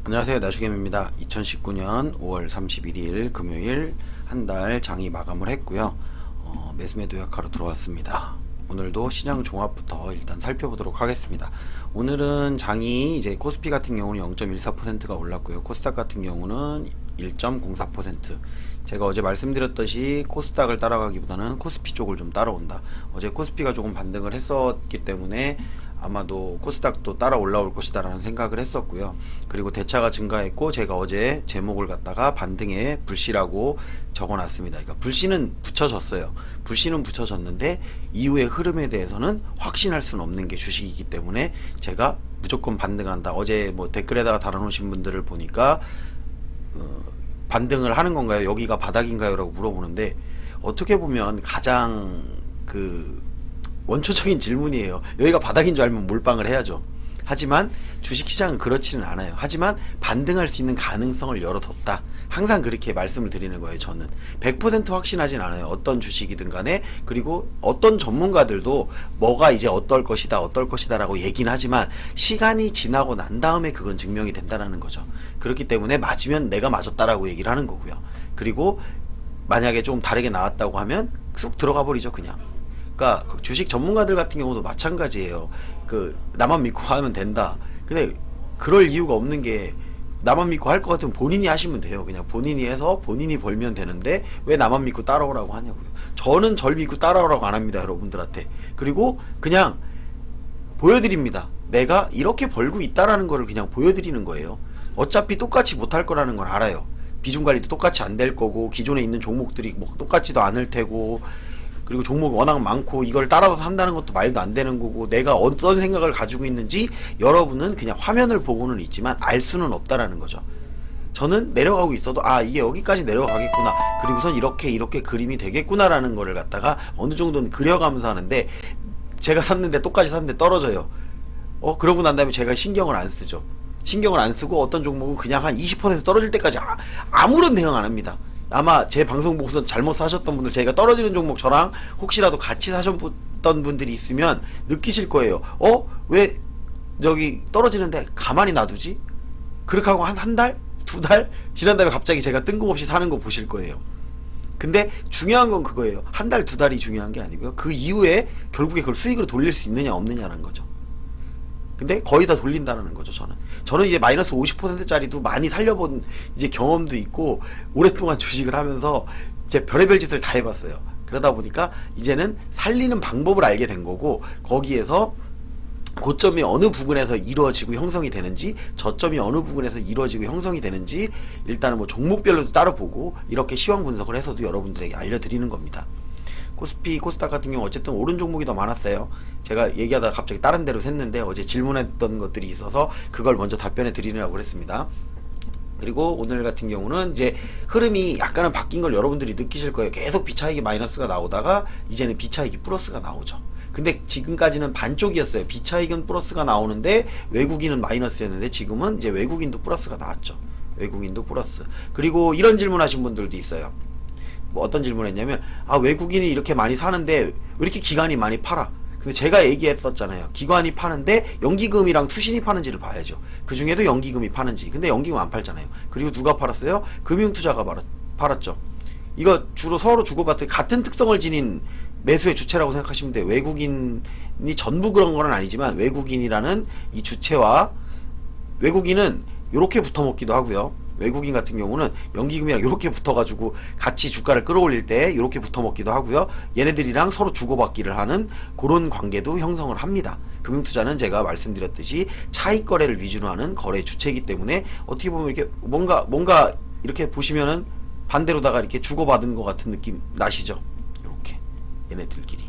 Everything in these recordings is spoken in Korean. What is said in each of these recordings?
안녕하세요, 나주겜입니다. 2019년 5월 31일 금요일 한 달 장이 마감을 했고요. 매수매도 약하로 들어왔습니다. 오늘도 시장 종합부터 일단 살펴보도록 하겠습니다. 오늘은 장이 이제 코스피 같은 경우는 0.14%가 올랐고요. 코스닥 같은 경우는 1.04%. 제가 어제 말씀드렸듯이 코스닥을 따라가기보다는 코스피 쪽을 좀 따라온다. 어제 코스피가 조금 반등을 했었기 때문에 아마도 코스닥도 따라 올라올 것이다 라는 생각을 했었고요. 그리고 대차가 증가했고, 제가 어제 제목을 갖다가 반등에 불씨라고 적어놨습니다. 그러니까 불씨는 붙여졌어요. 불씨는 붙여졌는데 이후의 흐름에 대해서는 확신할 수는 없는 게 주식이기 때문에 제가 무조건 반등한다. 어제 뭐 댓글에다가 달아놓으신 분들을 보니까 반등을 하는 건가요? 여기가 바닥인가요? 라고 물어보는데, 어떻게 보면 가장 원초적인 질문이에요. 여기가 바닥인 줄 알면 몰빵을 해야죠. 하지만 주식시장은 그렇지는 않아요. 하지만 반등할 수 있는 가능성을 열어뒀다. 항상 그렇게 말씀을 드리는 거예요. 저는 100% 확신하진 않아요. 어떤 주식이든 간에. 그리고 어떤 전문가들도 뭐가 이제 어떨 것이다 라고 얘기는 하지만 시간이 지나고 난 다음에 그건 증명이 된다는 거죠. 그렇기 때문에 맞으면 내가 맞았다라고 얘기를 하는 거고요. 그리고 만약에 좀 다르게 나왔다고 하면 쑥 들어가 버리죠, 그냥. 그러니까 주식 전문가들 같은 경우도 마찬가지예요. 나만 믿고 하면 된다. 근데 그럴 이유가 없는 게, 나만 믿고 할 것 같으면 본인이 하시면 돼요. 그냥 본인이 해서 본인이 벌면 되는데 왜 나만 믿고 따라오라고 하냐고요. 저는 절 믿고 따라오라고 안 합니다, 여러분들한테. 그리고 그냥 보여드립니다. 내가 이렇게 벌고 있다라는 거를 그냥 보여드리는 거예요. 어차피 똑같이 못할 거라는 걸 알아요. 비중 관리도 똑같이 안 될 거고, 기존에 있는 종목들이 뭐 똑같지도 않을 테고, 그리고 종목이 워낙 많고 이걸 따라서 산다는 것도 말도 안 되는 거고, 내가 어떤 생각을 가지고 있는지 여러분은 그냥 화면을 보고는 있지만 알 수는 없다라는 거죠. 저는 내려가고 있어도 이게 여기까지 내려가겠구나, 그리고선 이렇게 그림이 되겠구나라는 거를 갖다가 어느 정도는 그려가면서 하는데, 제가 샀는데 똑같이 샀는데 떨어져요. 그러고 난 다음에 제가 신경을 안 쓰죠. 신경을 안 쓰고 어떤 종목은 그냥 한 20% 떨어질 때까지 아무런 대응 안 합니다. 아마 제 방송 보고서 잘못 사셨던 분들, 제가 떨어지는 종목 저랑 혹시라도 같이 사셨던 분들이 있으면 느끼실 거예요. 왜 저기 떨어지는데 가만히 놔두지? 그렇게 하고 한 달? 두 달? 지난 다음에 갑자기 제가 뜬금없이 사는 거 보실 거예요. 근데 중요한 건 그거예요. 한 달, 두 달이 중요한 게 아니고요. 그 이후에 결국에 그걸 수익으로 돌릴 수 있느냐 없느냐라는 거죠. 근데 거의 다 돌린다는 거죠. 저는 이제 마이너스 50%짜리도 많이 살려본 이제 경험도 있고, 오랫동안 주식을 하면서 제 별의별 짓을 다 해봤어요. 그러다 보니까 이제는 살리는 방법을 알게 된 거고, 거기에서 고점이 어느 부분에서 이루어지고 형성이 되는지, 저점이 어느 부분에서 이루어지고 형성이 되는지 일단은 뭐 종목별로도 따로 보고, 이렇게 시황 분석을 해서도 여러분들에게 알려드리는 겁니다. 코스피, 코스닥 같은 경우 어쨌든 오른 종목이 더 많았어요. 제가 얘기하다가 갑자기 다른 데로 샜는데, 어제 질문했던 것들이 있어서 그걸 먼저 답변해 드리려고 그랬습니다. 그리고 오늘 같은 경우는 이제 흐름이 약간은 바뀐 걸 여러분들이 느끼실 거예요. 계속 비차익이 마이너스가 나오다가 이제는 비차익이 플러스가 나오죠. 근데 지금까지는 반쪽이었어요. 비차익은 플러스가 나오는데 외국인은 마이너스였는데, 지금은 이제 외국인도 플러스가 나왔죠. 외국인도 플러스. 그리고 이런 질문 하신 분들도 있어요. 뭐 어떤 질문을 했냐면, 외국인이 이렇게 많이 사는데 왜 이렇게 기관이 많이 팔아? 근데 제가 얘기했었잖아요. 기관이 파는데 연기금이랑 투신이 파는지를 봐야죠. 그 중에도 연기금이 파는지. 근데 연기금 안 팔잖아요. 그리고 누가 팔았어요? 금융투자가 팔았죠. 이거 주로 서로 주고받을 같은 특성을 지닌 매수의 주체라고 생각하시면 돼요. 외국인이 전부 그런 건 아니지만, 외국인이라는 이 주체와, 외국인은 요렇게 붙어먹기도 하고요. 외국인 같은 경우는 연기금이랑 이렇게 붙어가지고 같이 주가를 끌어올릴 때 이렇게 붙어먹기도 하고요. 얘네들이랑 서로 주고받기를 하는 그런 관계도 형성을 합니다. 금융투자는 제가 말씀드렸듯이 차익 거래를 위주로 하는 거래 주체이기 때문에, 어떻게 보면 이렇게 뭔가 이렇게 보시면은 반대로다가 이렇게 주고받은 것 같은 느낌 나시죠? 이렇게 얘네들끼리.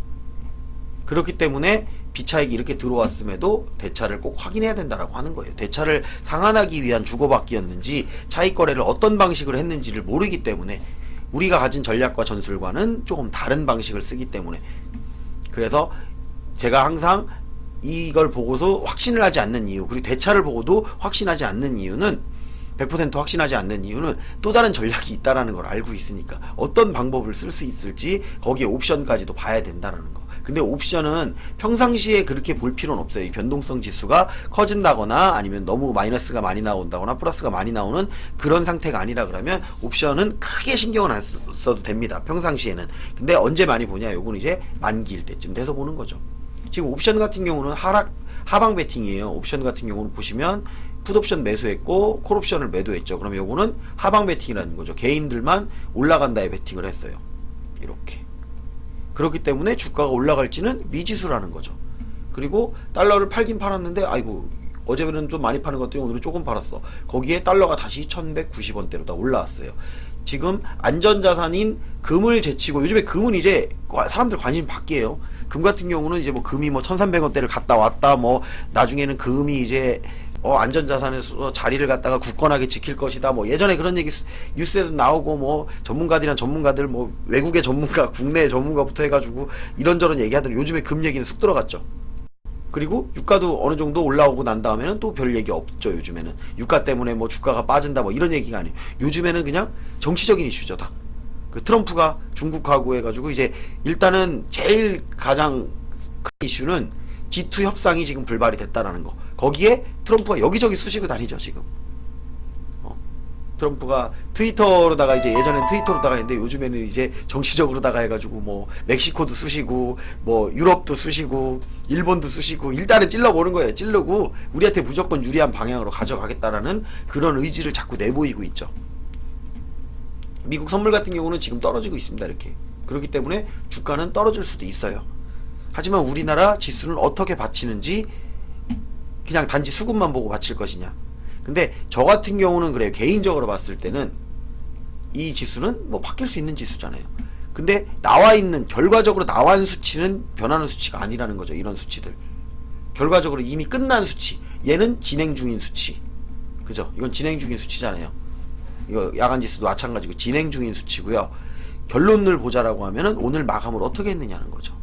그렇기 때문에 비차익이 이렇게 들어왔음에도 대차를 꼭 확인해야 된다라고 하는 거예요. 대차를 상환하기 위한 주고받기였는지, 차익 거래를 어떤 방식으로 했는지를 모르기 때문에, 우리가 가진 전략과 전술과는 조금 다른 방식을 쓰기 때문에, 그래서 제가 항상 이걸 보고도 확신을 하지 않는 이유, 그리고 대차를 보고도 확신하지 않는 이유는, 100% 확신하지 않는 이유는 또 다른 전략이 있다라는 걸 알고 있으니까, 어떤 방법을 쓸 수 있을지 거기에 옵션까지도 봐야 된다라는 거. 근데 옵션은 평상시에 그렇게 볼 필요는 없어요. 이 변동성 지수가 커진다거나 아니면 너무 마이너스가 많이 나온다거나 플러스가 많이 나오는 그런 상태가 아니라 그러면 옵션은 크게 신경을 안 써도 됩니다. 평상시에는. 근데 언제 많이 보냐? 요건 이제 만기일 때쯤 돼서 보는 거죠. 지금 옵션 같은 경우는 하방 베팅이에요. 옵션 같은 경우는 보시면 풋옵션 매수했고 콜옵션을 매도했죠. 그러면 요거는 하방 베팅이라는 거죠. 개인들만 올라간다에 베팅을 했어요. 이렇게. 그렇기 때문에 주가가 올라갈지는 미지수라는 거죠. 그리고 달러를 팔긴 팔았는데 아이고 어제는 좀 많이 파는 것들이 오늘은 조금 팔았어. 거기에 달러가 다시 1190원대로 다 올라왔어요. 지금 안전자산인 금을 제치고, 요즘에 금은 이제 사람들 관심 바뀌에요. 금 같은 경우는 이제 뭐 금이 뭐 1300원대를 갔다 왔다, 뭐 나중에는 금이 이제 안전자산에서 자리를 갖다가 굳건하게 지킬 것이다. 뭐 예전에 그런 얘기 뉴스에도 나오고, 뭐 전문가들이나 전문가들, 뭐 외국의 전문가, 국내 전문가부터 해가지고 이런저런 얘기하더니 요즘에 금 얘기는 쑥 들어갔죠. 그리고 유가도 어느 정도 올라오고 난 다음에는 또 별 얘기 없죠. 요즘에는 유가 때문에 뭐 주가가 빠진다 뭐 이런 얘기가 아니에요. 요즘에는 그냥 정치적인 이슈죠. 다 그 트럼프가 중국하고 해가지고 이제 일단은 제일 가장 큰 이슈는 G2 협상이 지금 불발이 됐다라는 거. 거기에 트럼프가 여기저기 쑤시고 다니죠 지금. 트럼프가 트위터로다가 이제 예전엔 트위터로다가 했는데 요즘에는 이제 정치적으로다가 해가지고 뭐 멕시코도 쑤시고 뭐 유럽도 쑤시고 일본도 쑤시고 일단은 찔러보는 거예요. 찔르고 우리한테 무조건 유리한 방향으로 가져가겠다라는 그런 의지를 자꾸 내보이고 있죠. 미국 선물 같은 경우는 지금 떨어지고 있습니다. 이렇게. 그렇기 때문에 주가는 떨어질 수도 있어요. 하지만 우리나라 지수는 어떻게 받치는지 그냥 단지 수급만 보고 받칠 것이냐. 근데 저 같은 경우는 그래요. 개인적으로 봤을 때는 이 지수는 뭐 바뀔 수 있는 지수잖아요. 근데 결과적으로 나와 있는 수치는 변하는 수치가 아니라는 거죠. 이런 수치들. 결과적으로 이미 끝난 수치. 얘는 진행 중인 수치. 그죠? 이건 진행 중인 수치잖아요. 이거 야간 지수도 마찬가지고 진행 중인 수치고요. 결론을 보자라고 하면은 오늘 마감을 어떻게 했느냐는 거죠.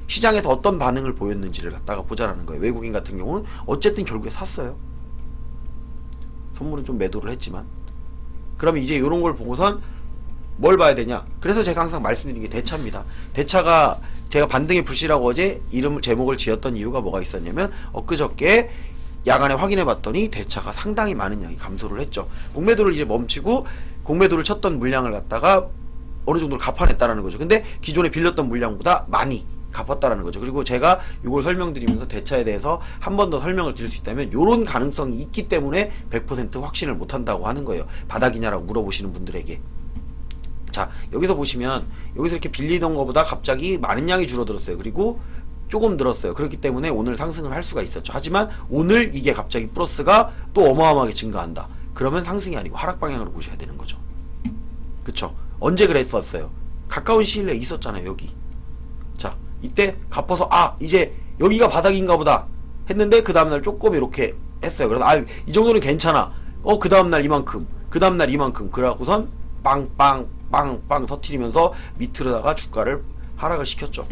시장에서 어떤 반응을 보였는지를 갖다가 보자라는 거예요. 외국인 같은 경우는 어쨌든 결국에 샀어요. 선물은 좀 매도를 했지만. 그러면 이제 이런 걸 보고선 뭘 봐야 되냐. 그래서 제가 항상 말씀드리는 게 대차입니다. 대차가 제가 반등의 불씨라고 어제 제목을 지었던 이유가 뭐가 있었냐면 엊그저께 야간에 확인해 봤더니 대차가 상당히 많은 양이 감소를 했죠. 공매도를 이제 멈추고 공매도를 쳤던 물량을 갖다가 어느 정도를 갚아냈다라는 거죠. 근데 기존에 빌렸던 물량보다 많이 갚았다라는 거죠. 그리고 제가 이걸 설명드리면서 대차에 대해서 한 번 더 설명을 드릴 수 있다면 요런 가능성이 있기 때문에 100% 확신을 못한다고 하는 거예요. 바닥이냐라고 물어보시는 분들에게. 자, 여기서 보시면 여기서 이렇게 빌리던 것보다 갑자기 많은 양이 줄어들었어요. 그리고 조금 늘었어요. 그렇기 때문에 오늘 상승을 할 수가 있었죠. 하지만 오늘 이게 갑자기 플러스가 또 어마어마하게 증가한다. 그러면 상승이 아니고 하락 방향으로 보셔야 되는 거죠. 그쵸? 언제 그랬었어요? 가까운 시일 내에 있었잖아요. 여기. 자, 이때 갚아서 이제 여기가 바닥인가 보다 했는데 그 다음날 조금 이렇게 했어요. 그래서 이 정도는 괜찮아. 그 다음날 이만큼, 그 다음날 이만큼. 그래갖고선 빵빵 터트리면서 밑으로다가 주가를 하락을 시켰죠.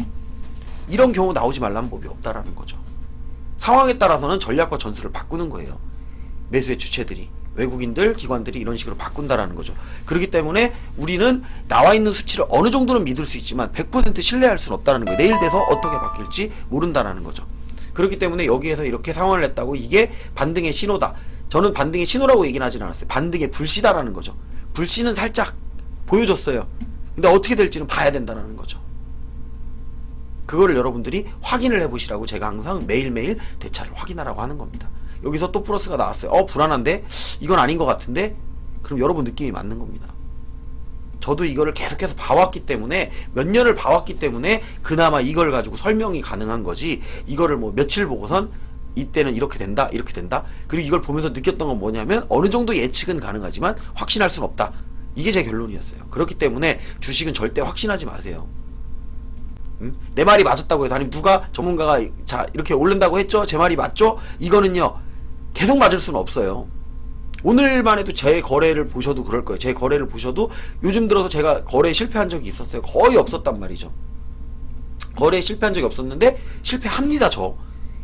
이런 경우 나오지 말라는 법이 없다라는 거죠. 상황에 따라서는 전략과 전술을 바꾸는 거예요. 매수의 주체들이, 외국인들, 기관들이 이런 식으로 바꾼다라는 거죠. 그렇기 때문에 우리는 나와 있는 수치를 어느 정도는 믿을 수 있지만 100% 신뢰할 수는 없다는 거예요. 내일 돼서 어떻게 바뀔지 모른다라는 거죠. 그렇기 때문에 여기에서 이렇게 상황을 냈다고 이게 반등의 신호다. 저는 반등의 신호라고 얘기는 하진 않았어요. 반등의 불씨다라는 거죠. 불씨는 살짝 보여줬어요. 근데 어떻게 될지는 봐야 된다는 거죠. 그거를 여러분들이 확인을 해보시라고 제가 항상 매일매일 대차를 확인하라고 하는 겁니다. 여기서 또 플러스가 나왔어요. 불안한데? 이건 아닌 것 같은데? 그럼 여러분 느낌이 맞는 겁니다. 저도 이거를 계속해서 봐왔기 때문에, 몇 년을 봐왔기 때문에 그나마 이걸 가지고 설명이 가능한 거지, 이거를 뭐 며칠 보고선 이때는 이렇게 된다, 이렇게 된다. 그리고 이걸 보면서 느꼈던 건 뭐냐면 어느 정도 예측은 가능하지만 확신할 수는 없다. 이게 제 결론이었어요. 그렇기 때문에 주식은 절대 확신하지 마세요. 내 말이 맞았다고 해서, 아니 누가 전문가가 자 이렇게 오른다고 했죠? 제 말이 맞죠? 이거는요 계속 맞을 수는 없어요. 오늘만 해도 제 거래를 보셔도 그럴 거예요. 제 거래를 보셔도 요즘 들어서 제가 거래에 실패한 적이 있었어요. 거의 없었단 말이죠. 거래에 실패한 적이 없었는데 실패합니다.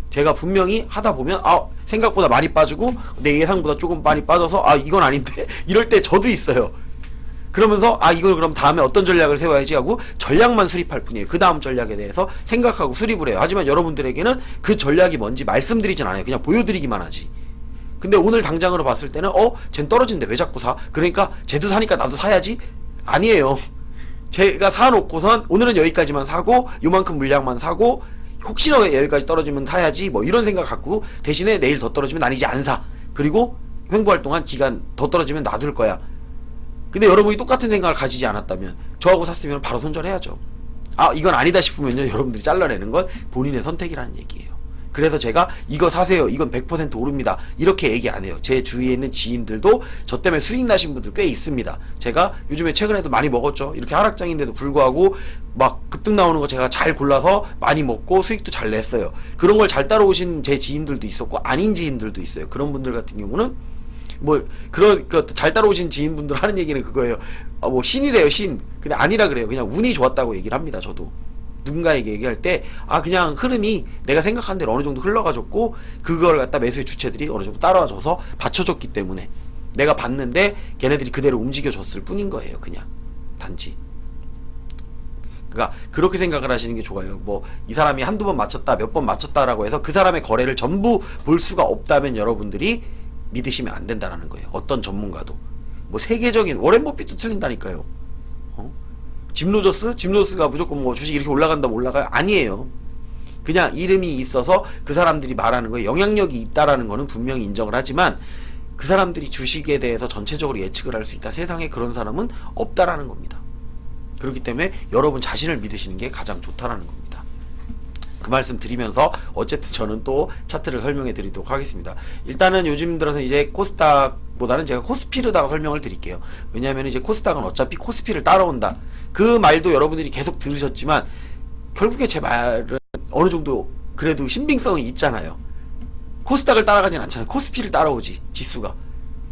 제가 분명히 하다 보면 생각보다 많이 빠지고 내 예상보다 조금 많이 빠져서 이건 아닌데 이럴 때 저도 있어요. 그러면서 이걸 그럼 다음에 어떤 전략을 세워야지 하고 전략만 수립할 뿐이에요. 그 다음 전략에 대해서 생각하고 수립을 해요. 하지만 여러분들에게는 그 전략이 뭔지 말씀드리진 않아요. 그냥 보여드리기만 하지. 근데 오늘 당장으로 봤을 때는 쟨 떨어진대 왜 자꾸 사? 그러니까 쟤도 사니까 나도 사야지? 아니에요. 제가 사놓고선 오늘은 여기까지만 사고 요만큼 물량만 사고 혹시나 여기까지 떨어지면 사야지 뭐 이런 생각 갖고 대신에 내일 더 떨어지면 난 이제 안 사. 그리고 횡보할 동안 기간 더 떨어지면 놔둘 거야. 근데 여러분이 똑같은 생각을 가지지 않았다면 저하고 샀으면 바로 손절해야죠. 이건 아니다 싶으면요 여러분들이 잘라내는 건 본인의 선택이라는 얘기예요. 그래서 제가 이거 사세요 이건 100% 오릅니다 이렇게 얘기 안 해요. 제 주위에 있는 지인들도 저 때문에 수익 나신 분들 꽤 있습니다. 제가 요즘에 최근에도 많이 먹었죠. 이렇게 하락장인데도 불구하고 막 급등 나오는 거 제가 잘 골라서 많이 먹고 수익도 잘 냈어요. 그런 걸 잘 따라오신 제 지인들도 있었고 아닌 지인들도 있어요. 그런 분들 같은 경우는 잘 따라오신 지인분들 하는 얘기는 그거예요. 뭐 신이래요 신. 근데 아니라 그래요. 그냥 운이 좋았다고 얘기를 합니다. 저도 누군가에게 얘기할 때 그냥 흐름이 내가 생각한 대로 어느 정도 흘러가졌고 그걸 갖다 매수의 주체들이 어느 정도 따라와줘서 받쳐줬기 때문에 내가 봤는데 걔네들이 그대로 움직여줬을 뿐인 거예요. 그냥 단지. 그러니까 그렇게 생각을 하시는 게 좋아요. 뭐 이 사람이 한두 번 맞췄다 몇 번 맞췄다라고 해서 그 사람의 거래를 전부 볼 수가 없다면 여러분들이 믿으시면 안 된다라는 거예요. 어떤 전문가도. 뭐 세계적인 워렌 버핏도 틀린다니까요. 짐 로저스가 무조건 뭐 주식 이렇게 올라간다면 올라가요? 아니에요. 그냥 이름이 있어서 그 사람들이 말하는 거에 영향력이 있다라는 거는 분명히 인정을 하지만 그 사람들이 주식에 대해서 전체적으로 예측을 할 수 있다. 세상에 그런 사람은 없다라는 겁니다. 그렇기 때문에 여러분 자신을 믿으시는 게 가장 좋다라는 겁니다. 그 말씀 드리면서 어쨌든 저는 또 차트를 설명해 드리도록 하겠습니다. 일단은 요즘 들어서 이제 코스닥보다는 제가 코스피르다가 설명을 드릴게요. 왜냐하면 이제 코스닥은 어차피 코스피를 따라온다. 그 말도 여러분들이 계속 들으셨지만 결국에 제 말은 어느 정도 그래도 신빙성이 있잖아요. 코스닥을 따라가진 않잖아요. 코스피를 따라오지 지수가.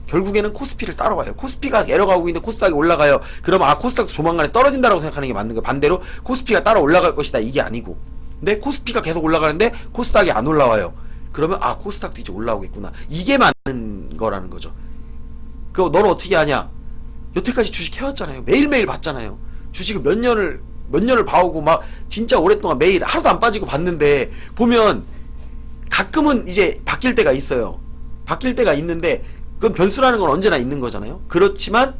결국에는 코스피를 따라와요. 코스피가 내려가고 있는데 코스닥이 올라가요. 그러면 코스닥도 조만간에 떨어진다라고 생각하는 게 맞는 거예요. 반대로 코스피가 따라 올라갈 것이다 이게 아니고. 근데 코스피가 계속 올라가는데 코스닥이 안 올라와요. 그러면 코스닥도 이제 올라오겠구나. 이게 맞는 거라는 거죠. 그럼 너는 어떻게 하냐? 여태까지 주식 해왔잖아요. 매일매일 봤잖아요. 주식을 몇 년을 봐오고 막 진짜 오랫동안 매일 하루도 안 빠지고 봤는데 보면 가끔은 이제 바뀔 때가 있어요. 바뀔 때가 있는데 그건 변수라는 건 언제나 있는 거잖아요. 그렇지만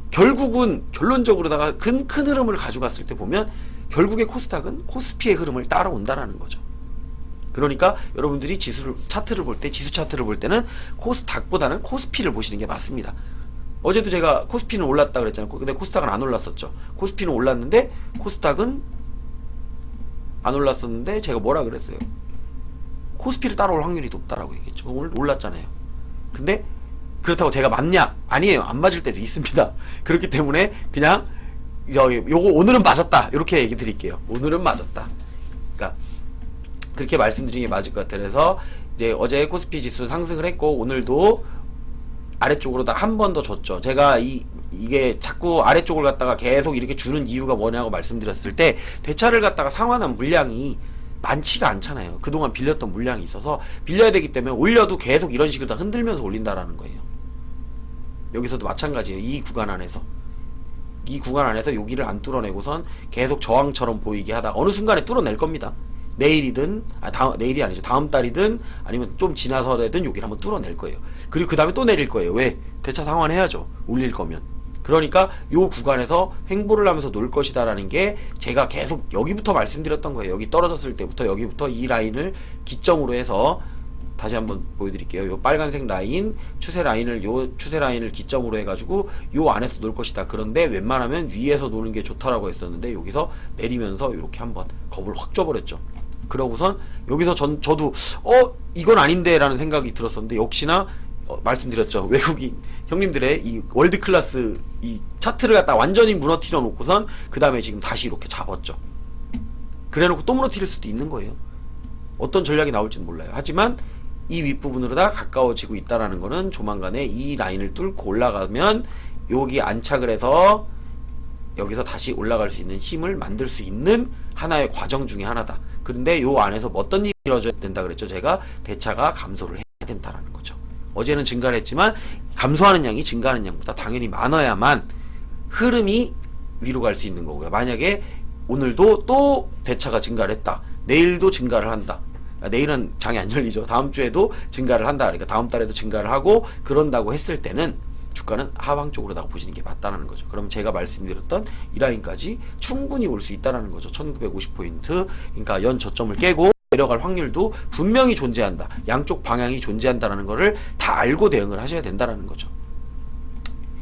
결국은 결론적으로다가 큰 흐름을 가져갔을 때 보면 결국에 코스닥은 코스피의 흐름을 따라온다라는 거죠. 그러니까 여러분들이 차트를 볼 때, 지수 차트를 볼 때는 코스닥보다는 코스피를 보시는 게 맞습니다. 어제도 제가 코스피는 올랐다 그랬잖아요. 근데 코스닥은 안 올랐었죠. 코스피는 올랐는데 코스닥은 안 올랐었는데 제가 뭐라 그랬어요? 코스피를 따라올 확률이 높다라고 얘기했죠. 오늘 올랐잖아요. 근데 그렇다고 제가 맞냐? 아니에요. 안 맞을 때도 있습니다. 그렇기 때문에 그냥 요거 오늘은 맞았다 이렇게 얘기 드릴게요. 오늘은 맞았다. 그러니까 그렇게 말씀드리는 게 맞을 것 같아요. 그래서 이제 어제 코스피 지수 상승을 했고 오늘도 아래쪽으로 다 한 번 더 줬죠. 제가 이게 자꾸 아래쪽을 갖다가 계속 이렇게 주는 이유가 뭐냐고 말씀드렸을 때 대차를 갖다가 상환한 물량이 많지가 않잖아요. 그동안 빌렸던 물량이 있어서 빌려야 되기 때문에 올려도 계속 이런 식으로 다 흔들면서 올린다라는 거예요. 여기서도 마찬가지예요. 이 구간 안에서 여기를 안 뚫어내고선 계속 저항처럼 보이게 하다가 어느 순간에 뚫어낼 겁니다. 내일이든 내일이 아니죠. 다음 달이든 아니면 좀 지나서라든 여기를 한번 뚫어낼 거예요. 그리고 그 다음에 또 내릴 거예요. 왜? 대차 상환해야죠. 올릴 거면. 그러니까 요 구간에서 횡보를 하면서 놀 것이다 라는 게 제가 계속 여기부터 말씀드렸던 거예요. 여기 떨어졌을 때부터 여기부터 이 라인을 기점으로 해서 다시 한번 보여드릴게요. 요 빨간색 라인, 추세 라인을 기점으로 해가지고 요 안에서 놀 것이다. 그런데 웬만하면 위에서 노는 게 좋다라고 했었는데 여기서 내리면서 이렇게 한번 겁을 확 줘버렸죠. 그러고선 여기서 저도 이건 아닌데 라는 생각이 들었었는데 역시나 말씀드렸죠. 외국인 형님들의 이 월드 클래스 이 차트를 갖다 완전히 무너뜨려 놓고선 그 다음에 지금 다시 이렇게 잡았죠. 그래 놓고 또 무너뜨릴 수도 있는 거예요. 어떤 전략이 나올지는 몰라요. 하지만 이 윗부분으로 다 가까워지고 있다라는 거는 조만간에 이 라인을 뚫고 올라가면 여기 안착을 해서 여기서 다시 올라갈 수 있는 힘을 만들 수 있는 하나의 과정 중에 하나다. 그런데 요 안에서 어떤 일이 이루어져야 된다 그랬죠. 제가 대차가 감소를 해야 된다라는 거죠. 어제는 증가를 했지만 감소하는 양이 증가하는 양보다 당연히 많아야만 흐름이 위로 갈 수 있는 거고요. 만약에 오늘도 또 대차가 증가를 했다. 내일도 증가를 한다. 내일은 장이 안 열리죠. 다음 주에도 증가를 한다. 그러니까 다음 달에도 증가를 하고 그런다고 했을 때는 주가는 하방 쪽으로 나가 보시는 게 맞다는 거죠. 그럼 제가 말씀드렸던 이 라인까지 충분히 올 수 있다는 거죠. 1950포인트. 그러니까 연 저점을 깨고 내려갈 확률도 분명히 존재한다. 양쪽 방향이 존재한다는 거를 다 알고 대응을 하셔야 된다는 거죠.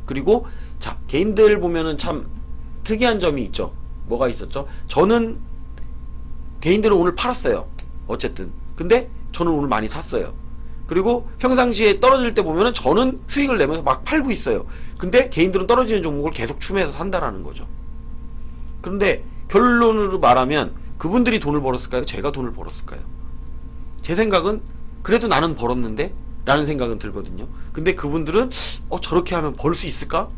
그리고 자, 개인들 보면은 참 특이한 점이 있죠. 뭐가 있었죠? 저는 개인들은 오늘 팔았어요. 어쨌든. 근데 저는 오늘 많이 샀어요. 그리고 평상시에 떨어질 때 보면은 저는 수익을 내면서 막 팔고 있어요. 근데 개인들은 떨어지는 종목을 계속 추매해서 산다라는 거죠. 그런데 결론으로 말하면 그분들이 돈을 벌었을까요? 제가 돈을 벌었을까요? 제 생각은 그래도 나는 벌었는데 라는 생각은 들거든요. 근데 그분들은 저렇게 하면 벌 수 있을까?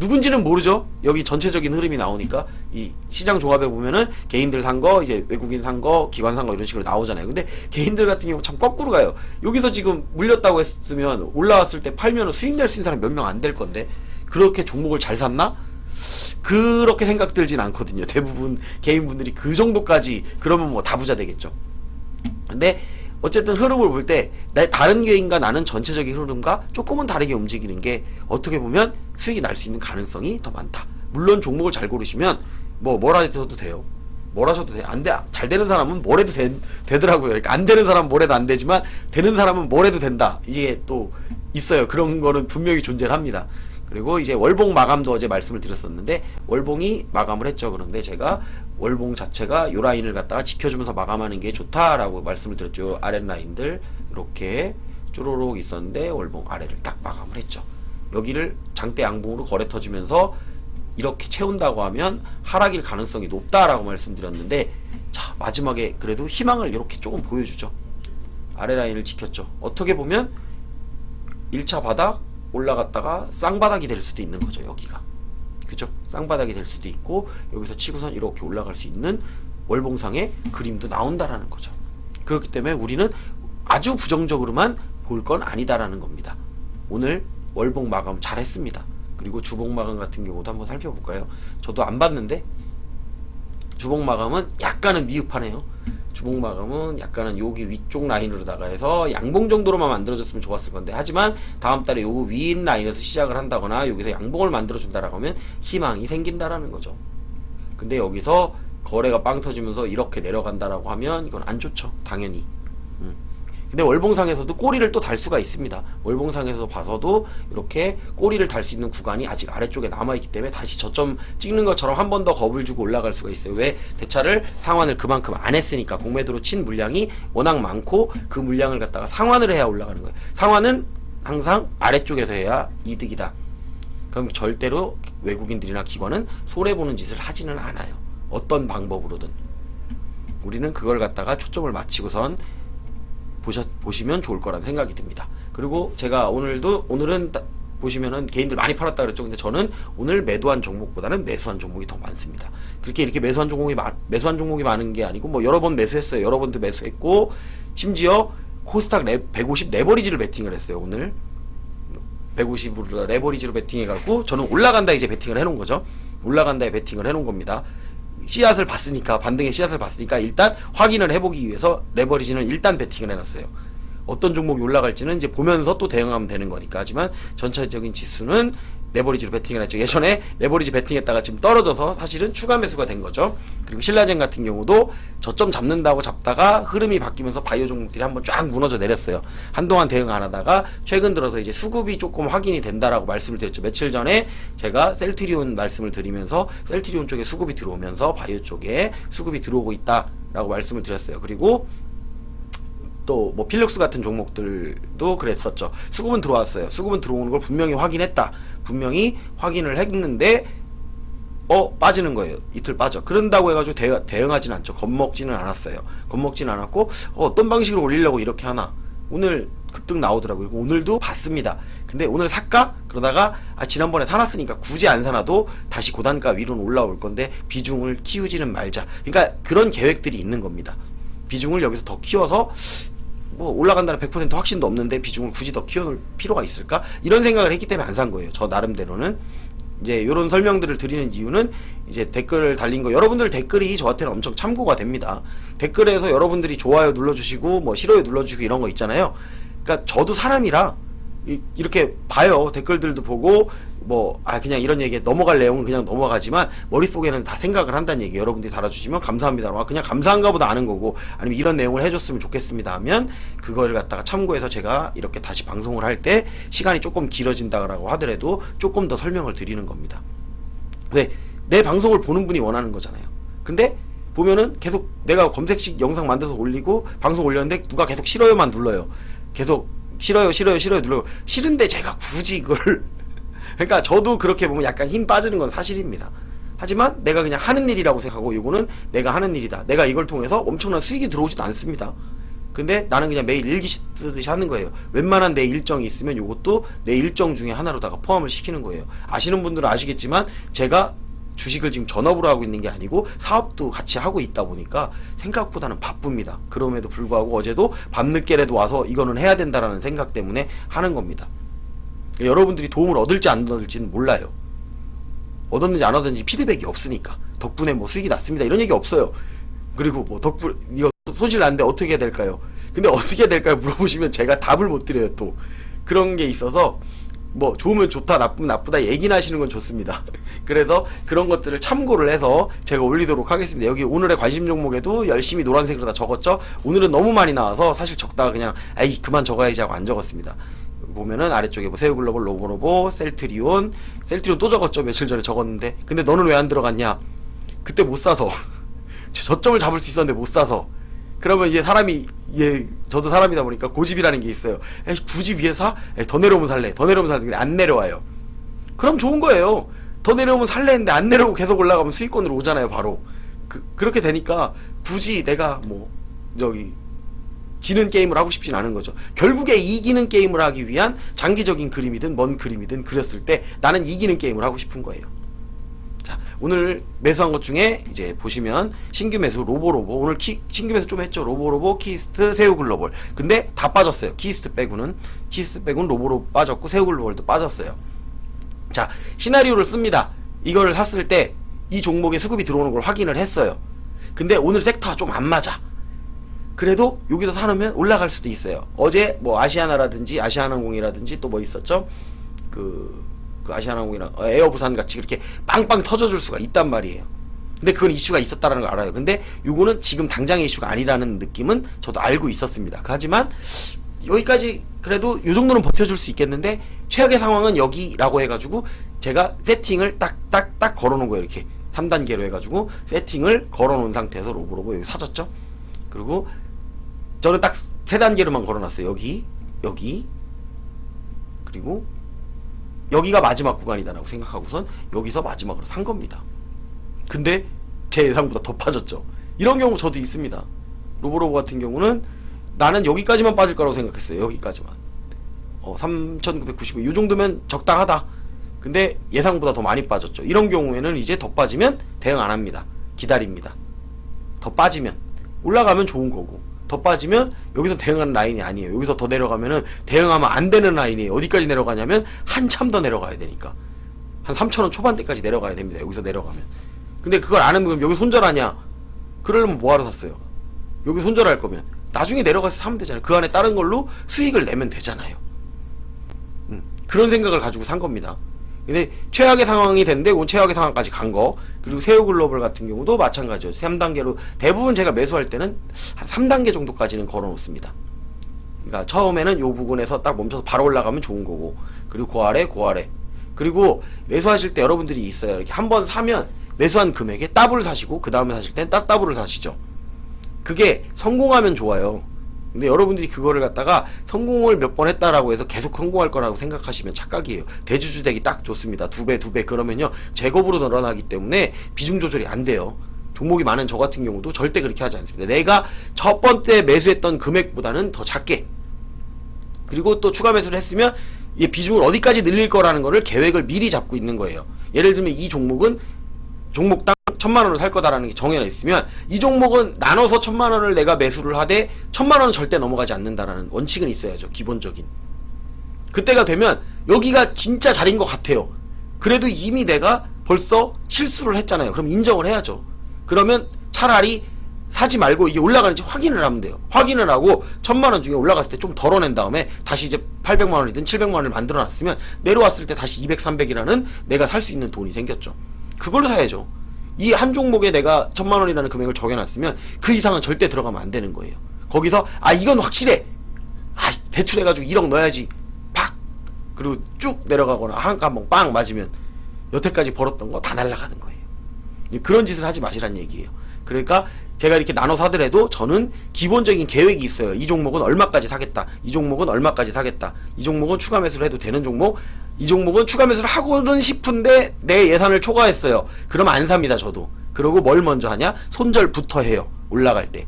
누군지는 모르죠. 여기 전체적인 흐름이 나오니까 이 시장 종합에 보면은 개인들 산 거, 이제 외국인 산 거, 기관 산 거 이런 식으로 나오잖아요. 근데 개인들 같은 경우 참 거꾸로 가요. 여기서 지금 물렸다고 했으면 올라왔을 때 팔면 수익 낼 수 있는 사람 몇 명 안 될 건데 그렇게 종목을 잘 샀나? 그렇게 생각 들진 않거든요. 대부분 개인분들이 그 정도까지 그러면 뭐 다 부자 되겠죠. 근데 어쨌든 흐름을 볼 때 다른 개인과 나는 전체적인 흐름과 조금은 다르게 움직이는 게 어떻게 보면 수익이 날 수 있는 가능성이 더 많다. 물론 종목을 잘 고르시면 뭐라 해도 돼요. 뭘 하셔도 돼요. 안 돼. 잘 되는 사람은 뭘 해도 되더라고요. 그러니까 안 되는 사람은 뭘 해도 안 되지만 되는 사람은 뭘 해도 된다. 이게 또 있어요. 그런 거는 분명히 존재를 합니다. 그리고 이제 월봉 마감도 어제 말씀을 드렸었는데 월봉이 마감을 했죠. 그런데 제가 월봉 자체가 요 라인을 갖다가 지켜주면서 마감하는 게 좋다라고 말씀을 드렸죠. 요 아랫 라인들 이렇게 쭈루룩 있었는데 월봉 아래를 딱 마감을 했죠. 여기를 장대 양봉으로 거래 터지면서 이렇게 채운다고 하면 하락일 가능성이 높다라고 말씀드렸는데 자 마지막에 그래도 희망을 이렇게 조금 보여주죠. 아래 라인을 지켰죠. 어떻게 보면 1차 바닥 올라갔다가 쌍바닥이 될 수도 있는 거죠. 여기가 그죠? 쌍바닥이 될 수도 있고 여기서 치고선 이렇게 올라갈 수 있는 월봉상의 그림도 나온다라는 거죠. 그렇기 때문에 우리는 아주 부정적으로만 볼 건 아니다라는 겁니다. 오늘 월봉 마감 잘했습니다. 그리고 주봉 마감 같은 경우도 한번 살펴볼까요? 저도 안 봤는데 주봉 마감은 약간은 미흡하네요. 주봉 마감은 약간은 여기 위쪽 라인으로다가 해서 양봉 정도로만 만들어줬으면 좋았을 건데 하지만 다음 달에 요 위인 라인에서 시작을 한다거나 여기서 양봉을 만들어준다라고 하면 희망이 생긴다라는 거죠. 근데 여기서 거래가 빵 터지면서 이렇게 내려간다라고 하면 이건 안 좋죠. 당연히. 근데 월봉상에서도 꼬리를 또 달 수가 있습니다. 월봉상에서 봐서도 이렇게 꼬리를 달 수 있는 구간이 아직 아래쪽에 남아있기 때문에 다시 저점 찍는 것처럼 한 번 더 겁을 주고 올라갈 수가 있어요. 왜? 대차를 상환을 그만큼 안 했으니까 공매도로 친 물량이 워낙 많고 그 물량을 갖다가 상환을 해야 올라가는 거예요. 상환은 항상 아래쪽에서 해야 이득이다. 그럼 절대로 외국인들이나 기관은 손해보는 짓을 하지는 않아요. 어떤 방법으로든. 우리는 그걸 갖다가 초점을 맞추고선 보시면 좋을 거라는 생각이 듭니다. 그리고 제가 오늘은 보시면은 개인들 많이 팔았다 그랬죠. 근데 저는 오늘 매도한 종목보다는 매수한 종목이 더 많습니다. 그렇게 이렇게 매수한 종목이 많은 게 아니고 뭐 여러 번 매수했어요. 여러 번도 매수했고 심지어 코스닥 150 레버리지를 베팅을 했어요. 오늘 150으로 레버리지로 베팅해갖고 저는 올라간다 이제 베팅을 해놓은 거죠. 올라간다에 베팅을 해놓은 겁니다. 씨앗을 봤으니까 반등의 씨앗을 봤으니까 일단 확인을 해보기 위해서 레버리지는 일단 베팅을 해놨어요. 어떤 종목이 올라갈지는 이제 보면서 또 대응하면 되는 거니까. 하지만 전체적인 지수는 레버리지로 베팅을 했죠. 예전에 레버리지 베팅했다가 지금 떨어져서 사실은 추가 매수가 된 거죠. 그리고 신라젠 같은 경우도 저점 잡는다고 잡다가 흐름이 바뀌면서 바이오 종목들이 한번 쫙 무너져 내렸어요. 한동안 대응 안 하다가 최근 들어서 이제 수급이 조금 확인이 된다라고 말씀을 드렸죠. 며칠 전에 제가 셀트리온 말씀을 드리면서 셀트리온 쪽에 수급이 들어오면서 바이오 쪽에 수급이 들어오고 있다라고 말씀을 드렸어요. 그리고 또 뭐 필룩스 같은 종목들도 그랬었죠. 수급은 들어왔어요. 수급은 들어오는 걸 분명히 확인했다. 분명히 확인을 했는데 빠지는 거예요. 이틀 빠져. 그런다고 해가지고 대응하진 않죠. 겁먹지는 않았어요. 겁먹지는 않았고 어떤 방식으로 올리려고 이렇게 하나. 오늘 급등 나오더라고요. 오늘도 봤습니다. 근데 오늘 살까? 그러다가 지난번에 사놨으니까 굳이 안 사놔도 다시 고단가 위로는 올라올 건데 비중을 키우지는 말자. 그러니까 그런 계획들이 있는 겁니다. 비중을 여기서 더 키워서 뭐 올라간다는 100% 확신도 없는데 비중을 굳이 더 키워놓을 필요가 있을까? 이런 생각을 했기 때문에 안 산 거예요. 저 나름대로는. 이제 요런 설명들을 드리는 이유는 이제 댓글 달린 거 여러분들 댓글이 저한테는 엄청 참고가 됩니다. 댓글에서 여러분들이 좋아요 눌러주시고 뭐 싫어요 눌러주시고 이런 거 있잖아요. 그러니까 저도 사람이라 이렇게 봐요. 댓글들도 보고 뭐 그냥 이런 얘기에 넘어갈 내용은 그냥 넘어가지만 머릿속에는 다 생각을 한다는 얘기. 여러분들이 달아주시면 감사합니다. 그냥 감사한가 보다 아는 거고, 아니면 이런 내용을 해줬으면 좋겠습니다 하면 그걸 갖다가 참고해서 제가 이렇게 다시 방송을 할 때 시간이 조금 길어진다고 하더라도 조금 더 설명을 드리는 겁니다. 왜? 내 방송을 보는 분이 원하는 거잖아요. 근데 보면은 계속 내가 검색식 영상 만들어서 올리고 방송 올렸는데 누가 계속 싫어요만 눌러요. 계속 싫어요 눌러요. 싫은데 제가 굳이 이걸 그러니까 저도 그렇게 보면 약간 힘 빠지는 건 사실입니다. 하지만 내가 그냥 하는 일이라고 생각하고 이거는 내가 하는 일이다. 내가 이걸 통해서 엄청난 수익이 들어오지도 않습니다. 근데 나는 그냥 매일 일기 쓰듯이 하는 거예요. 웬만한 내 일정이 있으면 이것도 내 일정 중에 하나로다가 포함을 시키는 거예요. 아시는 분들은 아시겠지만 제가 주식을 지금 전업으로 하고 있는 게 아니고 사업도 같이 하고 있다 보니까 생각보다는 바쁩니다. 그럼에도 불구하고 어제도 밤늦게라도 와서 이거는 해야 된다라는 생각 때문에 하는 겁니다. 여러분들이 도움을 얻을지 안 얻을지는 몰라요. 얻었는지 안 얻었는지 피드백이 없으니까. 덕분에 뭐 수익이 났습니다 이런 얘기 없어요. 그리고 뭐 덕분에 이거 손실 났는데 어떻게 해야 될까요? 근데 어떻게 해야 될까요 물어보시면 제가 답을 못 드려요. 또 그런 게 있어서 뭐 좋으면 좋다 나쁘면 나쁘다 얘기나 하시는 건 좋습니다. 그래서 그런 것들을 참고를 해서 제가 올리도록 하겠습니다. 여기 오늘의 관심 종목에도 열심히 노란색으로 다 적었죠. 오늘은 너무 많이 나와서 사실 적다가 그냥 그만 적어야지 하고 안 적었습니다. 보면은 아래쪽에 뭐 새우글로벌, 로보로보, 셀트리온 또 적었죠. 며칠 전에 적었는데 근데 너는 왜 안 들어갔냐? 그때 못 사서 저점을 잡을 수 있었는데 못 사서. 그러면 이제 사람이 저도 사람이다 보니까 고집이라는 게 있어요. 굳이 위에 사? 더 내려오면 살래. 더 내려오면 살래. 근데 안 내려와요. 그럼 좋은 거예요. 더 내려오면 살래 했는데 안 내려오고 계속 올라가면 수익권으로 오잖아요. 바로 그렇게 되니까 굳이 내가 뭐 지는 게임을 하고 싶진 않은 거죠. 결국에 이기는 게임을 하기 위한 장기적인 그림이든 먼 그림이든 그렸을 때 나는 이기는 게임을 하고 싶은 거예요. 자, 오늘 매수한 것 중에 이제 보시면 신규 매수 로보로보 오늘 신규 매수 좀 했죠. 로보로보, 키스트, 새우글로벌. 근데 다 빠졌어요. 키스트 빼고는 로보로보 빠졌고 새우글로벌도 빠졌어요. 자, 시나리오를 씁니다. 이거를 샀을 때 이 종목에 수급이 들어오는 걸 확인을 했어요. 근데 오늘 섹터가 좀 안 맞아. 그래도 여기서 사놓으면 올라갈 수도 있어요. 어제 뭐 아시아나라든지 아시아나항공이라든지 또 뭐 있었죠? 그 아시아나항공이랑 에어부산 같이 그렇게 빵빵 터져줄 수가 있단 말이에요. 근데 그건 이슈가 있었다는 걸 알아요. 근데 요거는 지금 당장의 이슈가 아니라는 느낌은 저도 알고 있었습니다. 하지만 여기까지 그래도 요 정도는 버텨줄 수 있겠는데 최악의 상황은 여기라고 해가지고 제가 세팅을 딱 걸어놓은 거예요. 이렇게 3단계로 해가지고 세팅을 걸어놓은 상태에서 로보로보 여기 사줬죠. 그리고 저는 딱 3단계로만 걸어놨어요. 여기 그리고 여기가 마지막 구간이다라고 생각하고선 여기서 마지막으로 산 겁니다. 근데 제 예상보다 더 빠졌죠. 이런 경우 저도 있습니다. 로보로보 같은 경우는 나는 여기까지만 빠질 거라고 생각했어요. 여기까지만 3995 이 정도면 적당하다. 근데 예상보다 더 많이 빠졌죠. 이런 경우에는 이제 더 빠지면 대응 안 합니다. 기다립니다. 더 빠지면 올라가면 좋은 거고 더 빠지면 여기서 대응하는 라인이 아니에요. 여기서 더 내려가면은 대응하면 안 되는 라인이에요. 어디까지 내려가냐면 한참 더 내려가야 되니까 한 3,000원 초반대까지 내려가야 됩니다. 여기서 내려가면. 근데 그걸 안 하면 여기 손절하냐? 그러려면 뭐하러 샀어요? 여기 손절할 거면 나중에 내려가서 사면 되잖아요. 그 안에 다른 걸로 수익을 내면 되잖아요. 그런 생각을 가지고 산 겁니다. 근데 최악의 상황이 됐는데 그 최악의 상황까지 간 거. 그리고 새우글로벌 같은 경우도 마찬가지죠. 3단계로 대부분 제가 매수할 때는 한 3단계 정도까지는 걸어 놓습니다. 그러니까 처음에는 요 부분에서 딱 멈춰서 바로 올라가면 좋은 거고, 그리고 그 아래 그리고 매수하실 때 여러분들이 있어요. 이렇게 한번 사면 매수한 금액에 더블 사시고 그 다음에 사실 땐 딱 더블을 사시죠. 그게 성공하면 좋아요. 근데 여러분들이 그거를 갖다가 성공을 몇 번 했다라고 해서 계속 성공할 거라고 생각하시면 착각이에요. 대주주택이 딱 좋습니다. 2배 그러면요 제곱으로 늘어나기 때문에 비중 조절이 안 돼요. 종목이 많은 저 같은 경우도 절대 그렇게 하지 않습니다. 내가 첫 번째 매수했던 금액보다는 더 작게, 그리고 또 추가 매수를 했으면 이 비중을 어디까지 늘릴 거라는 거를 계획을 미리 잡고 있는 거예요. 예를 들면 이 종목은 종목당 1,000만원을 살 거다라는 게 정해져 있으면 이 종목은 나눠서 1,000만원을 내가 매수를 하되 1,000만원은 절대 넘어가지 않는다라는 원칙은 있어야죠. 기본적인. 그때가 되면 여기가 진짜 자리인 것 같아요. 그래도 이미 내가 벌써 실수를 했잖아요. 그럼 인정을 해야죠. 그러면 차라리 사지 말고 이게 올라가는지 확인을 하면 돼요. 확인을 하고 1000만원 중에 올라갔을 때 좀 덜어낸 다음에 다시 이제 800만원이든 700만원을 만들어 놨으면 내려왔을 때 다시 200, 300이라는 내가 살 수 있는 돈이 생겼죠. 그걸로 사야죠. 이 한 종목에 내가 1000만원이라는 금액을 정해놨으면 그 이상은 절대 들어가면 안 되는 거예요. 거기서 이건 확실해, 대출해가지고 1억 넣어야지 팍, 그리고 쭉 내려가거나 한번 빵 맞으면 여태까지 벌었던 거 다 날아가는 거예요. 그런 짓을 하지 마시란 얘기예요. 그러니까 제가 이렇게 나눠 사더라도 저는 기본적인 계획이 있어요. 이 종목은 얼마까지 사겠다, 이 종목은 얼마까지 사겠다, 이 종목은 추가 매수를 해도 되는 종목, 이 종목은 추가 매수를 하고는 싶은데 내 예산을 초과했어요. 그럼 안 삽니다. 저도. 그리고 뭘 먼저 하냐, 손절부터 해요. 올라갈 때,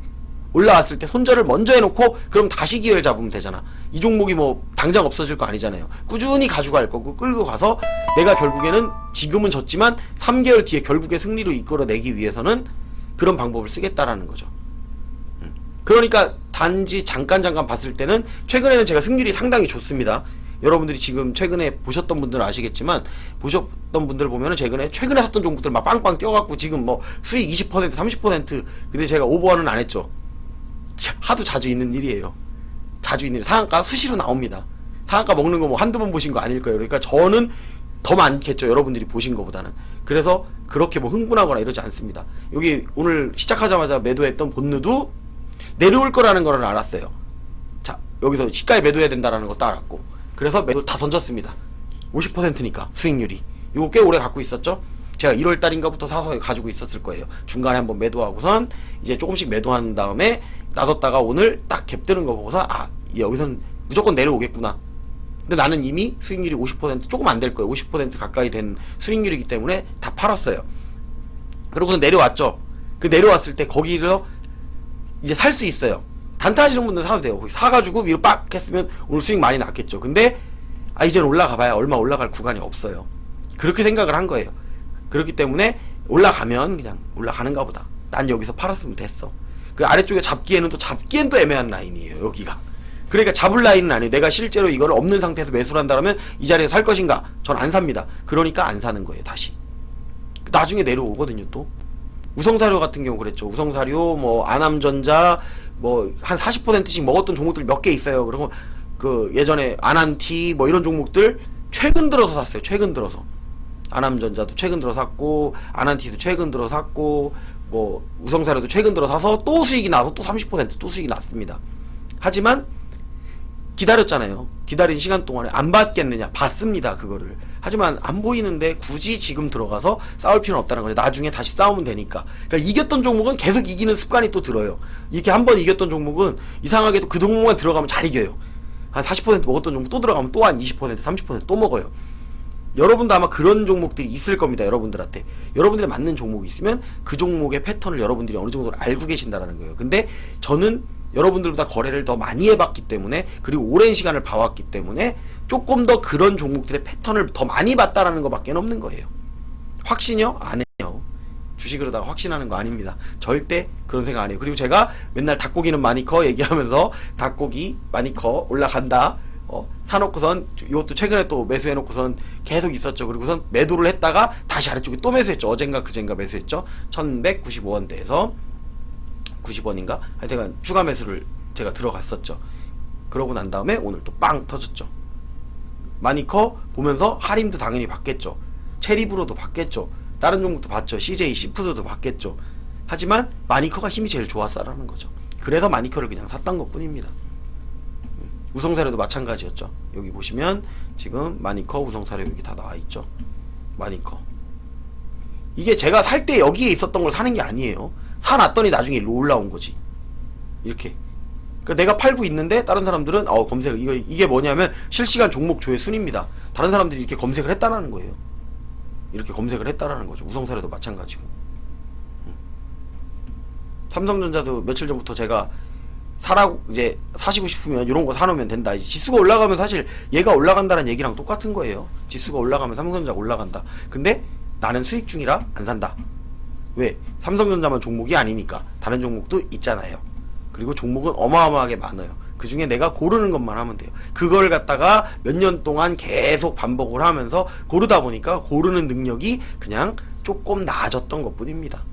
올라왔을 때 손절을 먼저 해놓고 그럼 다시 기회를 잡으면 되잖아. 이 종목이 뭐 당장 없어질 거 아니잖아요. 꾸준히 가져갈 거고 끌고 가서 내가 결국에는 지금은 졌지만 3개월 뒤에 결국에 승리로 이끌어내기 위해서는 그런 방법을 쓰겠다라는 거죠. 그러니까 단지 잠깐 봤을 때는 최근에는 제가 승률이 상당히 좋습니다. 여러분들이 지금 최근에 보셨던 분들은 아시겠지만, 보셨던 분들 보면은 최근에 샀던 종목들 막 빵빵 뛰어갖고 지금 뭐 수익 20% 30%. 근데 제가 오버는 안 했죠. 하도 자주 있는 일이에요. 자주 있는 일. 상한가 수시로 나옵니다. 상한가 먹는 거 뭐 한두 번 보신 거 아닐 거예요. 그러니까 저는 더 많겠죠. 여러분들이 보신 거보다는. 그래서 그렇게 뭐 흥분하거나 이러지 않습니다. 여기 오늘 시작하자마자 매도했던 본느도 내려올 거라는 거는 알았어요. 자, 여기서 시가에 매도해야 된다라는 것도 알았고, 그래서 매도 다 던졌습니다. 50%니까 수익률이. 이거 꽤 오래 갖고 있었죠. 제가 1월달인가부터 사서 가지고 있었을 거예요. 중간에 한번 매도하고선 이제 조금씩 매도한 다음에 놔뒀다가 오늘 딱 갭 뜨는 거 보고서 여기선 무조건 내려오겠구나. 근데 나는 이미 수익률이 50% 조금 안 될 거예요. 50% 가까이 된 수익률이기 때문에 다 팔았어요. 그러고서 내려왔죠. 그 내려왔을 때 거기를 이제 살 수 있어요. 단타 하시는 분들 사도 돼요. 거기 사가지고 위로 빡 했으면 오늘 수익 많이 났겠죠. 근데 이제는 올라가봐야 얼마 올라갈 구간이 없어요. 그렇게 생각을 한 거예요. 그렇기 때문에 올라가면 그냥 올라가는가 보다. 난 여기서 팔았으면 됐어. 그 아래쪽에 잡기에는 또 애매한 라인이에요. 여기가. 그러니까 잡을 라인은 아니에요. 내가 실제로 이걸 없는 상태에서 매수를 한다면 이 자리에서 살 것인가? 전 안 삽니다. 그러니까 안 사는 거예요. 다시. 나중에 내려오거든요. 또 우성사료 같은 경우 그랬죠. 우성사료, 뭐 아남전자, 뭐 한 40%씩 먹었던 종목들 몇 개 있어요. 그리고 그 예전에 아난티 뭐 이런 종목들 최근 들어서 샀어요. 최근 들어서. 아남전자도 최근 들어 샀고, 아난티도 최근 들어 샀고, 뭐 우성사료도 최근 들어 사서 또 수익이 나서 또 30% 또 수익이 났습니다. 하지만 기다렸잖아요. 기다린 시간 동안에 안 받겠느냐? 받습니다. 그거를. 하지만 안 보이는데 굳이 지금 들어가서 싸울 필요는 없다는 거죠. 나중에 다시 싸우면 되니까. 그러니까 이겼던 종목은 계속 이기는 습관이 또 들어요. 이렇게 한번 이겼던 종목은 이상하게도 그 종목만 들어가면 잘 이겨요. 한 40% 먹었던 종목 또 들어가면 또 한 20% 30% 또 먹어요. 여러분도 아마 그런 종목들이 있을 겁니다. 여러분들한테. 여러분들이 맞는 종목이 있으면 그 종목의 패턴을 여러분들이 어느 정도 알고 계신다라는 거예요. 근데 저는 여러분들보다 거래를 더 많이 해봤기 때문에, 그리고 오랜 시간을 봐왔기 때문에 조금 더 그런 종목들의 패턴을 더 많이 봤다라는 것밖에 없는 거예요. 확신이요? 안 해요. 주식으로다가 확신하는 거 아닙니다. 절대 그런 생각 안 해요. 그리고 제가 맨날 닭고기는 많이 커 얘기하면서 닭고기 많이 커 올라간다 사놓고선 이것도 최근에 또 매수해놓고선 계속 있었죠. 그리고선 매도를 했다가 다시 아래쪽에 또 매수했죠. 어젠가 그젠가 매수했죠. 1195원대에서 90원인가? 하여튼 추가 매수를 제가 들어갔었죠. 그러고 난 다음에 오늘 또 빵 터졌죠. 마니커 보면서 할인도 당연히 받겠죠. 체리브로도 받겠죠. 다른 종목도 받죠. CJ 시푸드도 받겠죠. 하지만 마니커가 힘이 제일 좋았어라는 거죠. 그래서 마니커를 그냥 샀던 것 뿐입니다. 우성사료도 마찬가지였죠. 여기 보시면 지금 마니커, 우성사료 여기 다 나와있죠. 마니커. 이게 제가 살 때 여기에 있었던 걸 사는 게 아니에요. 사놨더니 나중에 일로 올라온 거지. 이렇게. 그러니까 내가 팔고 있는데 다른 사람들은 검색, 이게 뭐냐면 실시간 종목 조회 순입니다. 다른 사람들이 이렇게 검색을 했다라는 거예요. 이렇게 검색을 했다라는 거죠. 우성사료도 마찬가지고. 삼성전자도 며칠 전부터 제가 사라고 이제 사시고 싶으면 이런 거 사놓으면 된다. 지수가 올라가면 사실 얘가 올라간다는 얘기랑 똑같은 거예요. 지수가 올라가면 삼성전자가 올라간다. 근데 나는 수익 중이라 안 산다. 왜? 삼성전자만 종목이 아니니까 다른 종목도 있잖아요. 그리고 종목은 어마어마하게 많아요. 그 중에 내가 고르는 것만 하면 돼요. 그걸 갖다가 몇 년 동안 계속 반복을 하면서 고르다 보니까 고르는 능력이 그냥 조금 나아졌던 것 뿐입니다.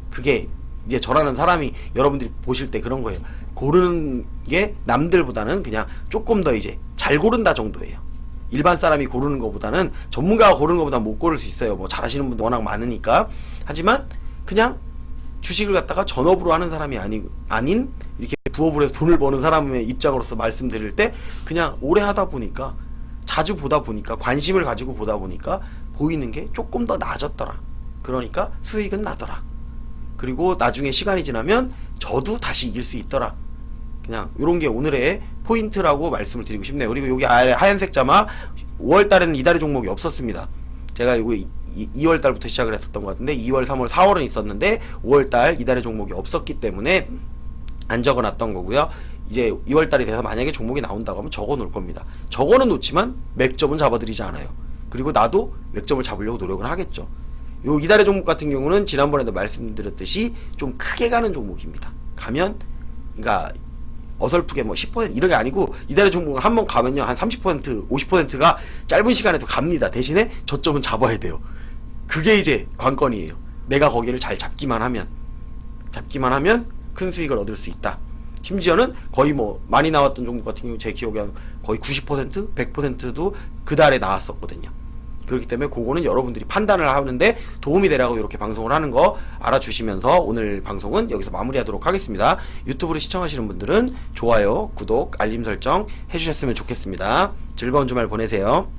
그게 이제 저라는 사람이 여러분들이 보실 때 그런 거예요. 고르는 게 남들보다는 그냥 조금 더 이제 잘 고른다 정도예요. 일반 사람이 고르는 것보다는, 전문가가 고르는 것보다 못 고를 수 있어요. 뭐 잘하시는 분도 워낙 많으니까. 하지만 그냥 주식을 갖다가 전업으로 하는 사람이 아닌 이렇게 부업으로 해서 돈을 버는 사람의 입장으로서 말씀드릴 때, 그냥 오래 하다 보니까, 자주 보다 보니까, 관심을 가지고 보다 보니까 보이는 게 조금 더 나아졌더라. 그러니까 수익은 나더라. 그리고 나중에 시간이 지나면 저도 다시 이길 수 있더라. 그냥 이런 게 오늘의 포인트라고 말씀을 드리고 싶네요. 그리고 여기 아래 하얀색 자막, 5월달에는 이달의 종목이 없었습니다. 제가 이거 2월달부터 시작을 했었던 것 같은데 2월, 3월, 4월은 있었는데 5월달 이달의 종목이 없었기 때문에 안 적어놨던 거고요. 이제 2월달이 돼서 만약에 종목이 나온다고 하면 적어 놓을 겁니다. 적어는 놓지만 맥점은 잡아드리지 않아요. 그리고 나도 맥점을 잡으려고 노력을 하겠죠. 요 이달의 종목 같은 경우는 지난번에도 말씀드렸듯이 좀 크게 가는 종목입니다. 가면, 그러니까 어설프게 뭐 10% 이런 게 아니고, 이달의 종목을 한번 가면요 한 30%, 50%가 짧은 시간에도 갑니다. 대신에 저점은 잡아야 돼요. 그게 이제 관건이에요. 내가 거기를 잘 잡기만 하면 큰 수익을 얻을 수 있다. 심지어는 거의 뭐 많이 나왔던 종목 같은 경우 제 기억에 거의 90%, 100%도 그 달에 나왔었거든요. 그렇기 때문에 그거는 여러분들이 판단을 하는데 도움이 되라고 이렇게 방송을 하는 거 알아주시면서 오늘 방송은 여기서 마무리하도록 하겠습니다. 유튜브로 시청하시는 분들은 좋아요, 구독, 알림 설정 해주셨으면 좋겠습니다. 즐거운 주말 보내세요.